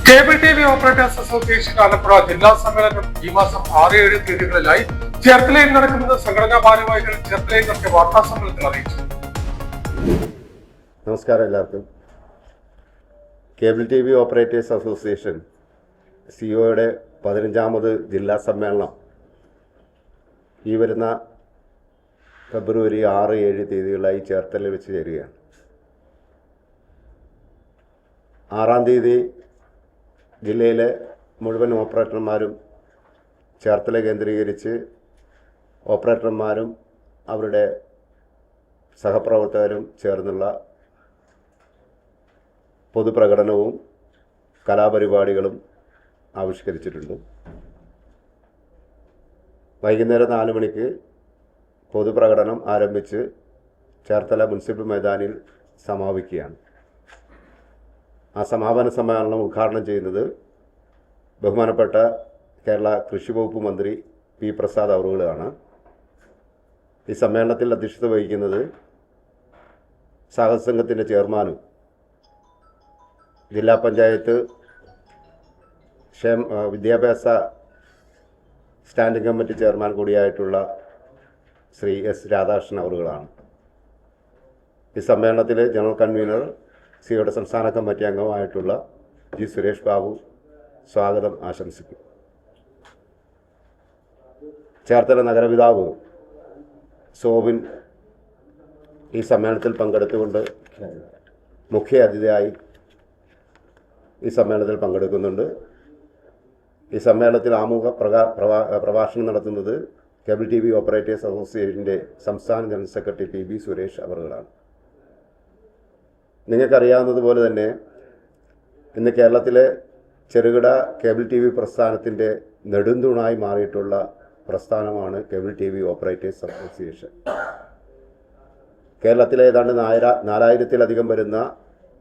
Cable T V operators association Alappuzha ജില്ലാ സമ്മേളനം ഈ മാസം 6-7 തീയതികളിലായി ചേർത്തലയിൽ നടക്കുമെന്ന് സംഘടനാ ഭാരവാഹികൾ ചേർത്തലയിൽ നടത്തിയ വാർത്താ സമ്മേളനത്തിൽ അറിയിച്ചു. നമസ്കാരം എല്ലാവർക്കും. Cable T V operators association സിഒയുടെ 15ാമത് ജില്ലാ സമ്മേളനം ഈ വരുന്ന ഫെബ്രുവരി 6-7 തീയതികളായി ചേർത്തലയിൽ വെച്ച് ചേരുകയാണ്. 6-ാം തീയതി ജില്ലയിലെ മുഴുവൻ ഓപ്പറേറ്റർമാരും ചേർത്തല കേന്ദ്രീകരിച്ച് ഓപ്പറേറ്റർമാരും അവരുടെ സഹപ്രവർത്തകരും ചേർന്നുള്ള പൊതുപ്രകടനവും കലാപരിപാടികളും ആവിഷ്കരിച്ചിട്ടുണ്ട്. വൈകുന്നേരം 4 മണിക്ക് പൊതുപ്രകടനം ആരംഭിച്ച് ചേർത്തല മുനിസിപ്പൽ മൈതാനിൽ സമാപിക്കുകയാണ്. ആ സമാപന സമ്മേളനം ഉദ്ഘാടനം ചെയ്യുന്നത് ബഹുമാനപ്പെട്ട കേരള കൃഷി വകുപ്പ് മന്ത്രി പി പ്രസാദ് അവറുകളാണ്. ഈ സമ്മേളനത്തിൽ അധ്യക്ഷത വഹിക്കുന്നത് സാഹസ സംഘത്തിൻ്റെ ചെയർമാനും ജില്ലാ പഞ്ചായത്ത് വിദ്യാഭ്യാസ സ്റ്റാൻഡിംഗ് കമ്മിറ്റി ചെയർമാൻ കൂടിയായിട്ടുള്ള ശ്രീ എസ് രാധാകൃഷ്ണൻ അവറുകളാണ്. ഈ സമ്മേളനത്തിൽ ജനറൽ കൺവീനർ സിയുടെ സംസ്ഥാന കമ്മിറ്റി അംഗമായിട്ടുള്ള ജി സുരേഷ് ബാബു സ്വാഗതം ആശംസിക്കും. ചേർത്തല നഗരപിതാവ് സോബിൻ ഈ സമ്മേളനത്തിൽ പങ്കെടുത്തുകൊണ്ട് മുഖ്യ അതിഥിയായി ഈ സമ്മേളനത്തിൽ പങ്കെടുക്കുന്നുണ്ട്. ഈ സമ്മേളനത്തിൽ ആമുഖ പ്രഭാഷണം നടത്തുന്നത് കേബിൾ ടി വി ഓപ്പറേറ്റേഴ്സ് അസോസിയേഷൻ്റെ സംസ്ഥാന general secretary P B Suresh അവറുകളാണ്. നിങ്ങൾക്കറിയാവുന്നതുപോലെ തന്നെ ഇന്ന് കേരളത്തിലെ ചെറുകിട കേബിൾ ടി വി പ്രസ്ഥാനത്തിൻ്റെ നെടുന്തൂണായി മാറിയിട്ടുള്ള പ്രസ്ഥാനമാണ് cable T V operators association. കേരളത്തിലെ ഏതാണ്ട് 4000-ത്തിലധികം വരുന്ന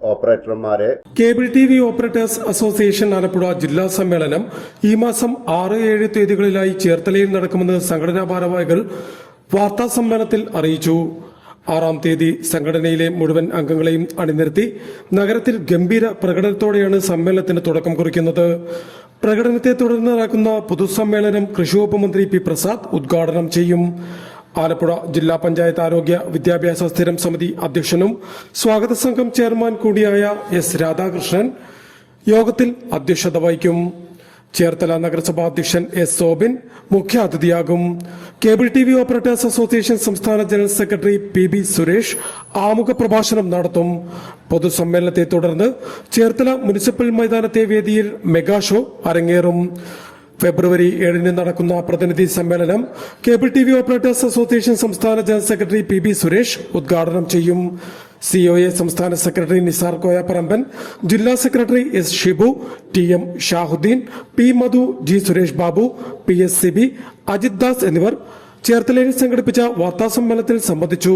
ഓപ്പറേറ്റർമാരെ cable T V operators association Alappuzha ജില്ലാ സമ്മേളനം ഈ മാസം 6-7 തീയതികളിലായി ചേർത്തലയിൽ നടക്കുമെന്ന് സംഘടനാ ഭാരവാഹികൾ വാർത്താ സമ്മേളനത്തിൽ അറിയിച്ചു. 6-ാം തീയതി സംഘടനയിലെ മുഴുവൻ അംഗങ്ങളെയും അണിനിരത്തി നഗരത്തിൽ ഗംഭീര പ്രകടനത്തോടെയാണ് സമ്മേളനത്തിന് തുടക്കം കുറിക്കുന്നത്. പ്രകടനത്തെ തുടർന്ന് നടക്കുന്ന പൊതുസമ്മേളനം കൃഷിവകുപ്പ് മന്ത്രി പി പ്രസാദ് ഉദ്ഘാടനം ചെയ്യും. ആലപ്പുഴ ജില്ലാ പഞ്ചായത്ത് ആരോഗ്യ വിദ്യാഭ്യാസ സ്ഥിരം സമിതി അധ്യക്ഷനും സ്വാഗത സംഘം ചെയർമാൻ കൂടിയായ എസ് രാധാകൃഷ്ണൻ യോഗത്തിൽ അധ്യക്ഷത വഹിക്കും. ചേർത്തല നഗരസഭാ അധ്യക്ഷൻ എസ് സോബിൻ മുഖ്യാതിഥിയാകും. Cable T V operators association സംസ്ഥാന general secretary P B Suresh ആമുഖ പ്രഭാഷണം നടത്തും. പൊതുസമ്മേളനത്തെ തുടർന്ന് ചേർത്തല മുനിസിപ്പൽ മൈതാനത്തെ വേദിയിൽ മെഗാ ഷോ അരങ്ങേറും. ഫെബ്രുവരി 7-ന് നടക്കുന്ന പ്രതിനിധി സമ്മേളനം cable T V operators association സംസ്ഥാന general secretary P B Suresh ഉദ്ഘാടനം ചെയ്യും. സിഒഎ സംസ്ഥാന സെക്രട്ടറി നിസാർ കോയപ്പറമ്പൻ, ജില്ലാ secretary S Shibu, T M. Shahuddin, P Madhu, G Suresh Babu, PSCB, Ajith Das എന്നിവർ ചേർത്തലയിൽ സംഘടിപ്പിച്ച വാർത്താസമ്മേളനത്തിൽ സംബന്ധിച്ചു.